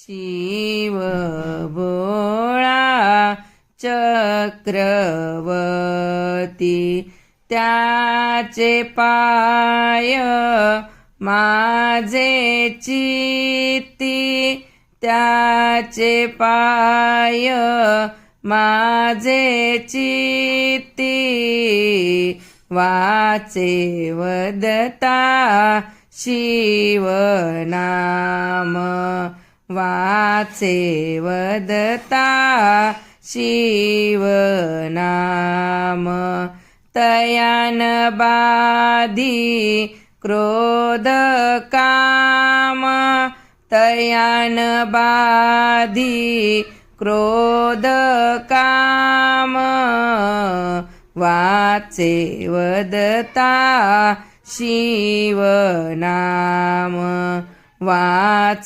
शिव भोळा चक्रवर्ती त्याचे पाय माझे चित्ती त्याचे पाय माझे चित्ती वाचे वदता शिवनाम वाचे वदता शिवनाम तयान बाधी क्रोध काम तयान बाधी क्रोध काम वाचे वदता शिवनाम वाचे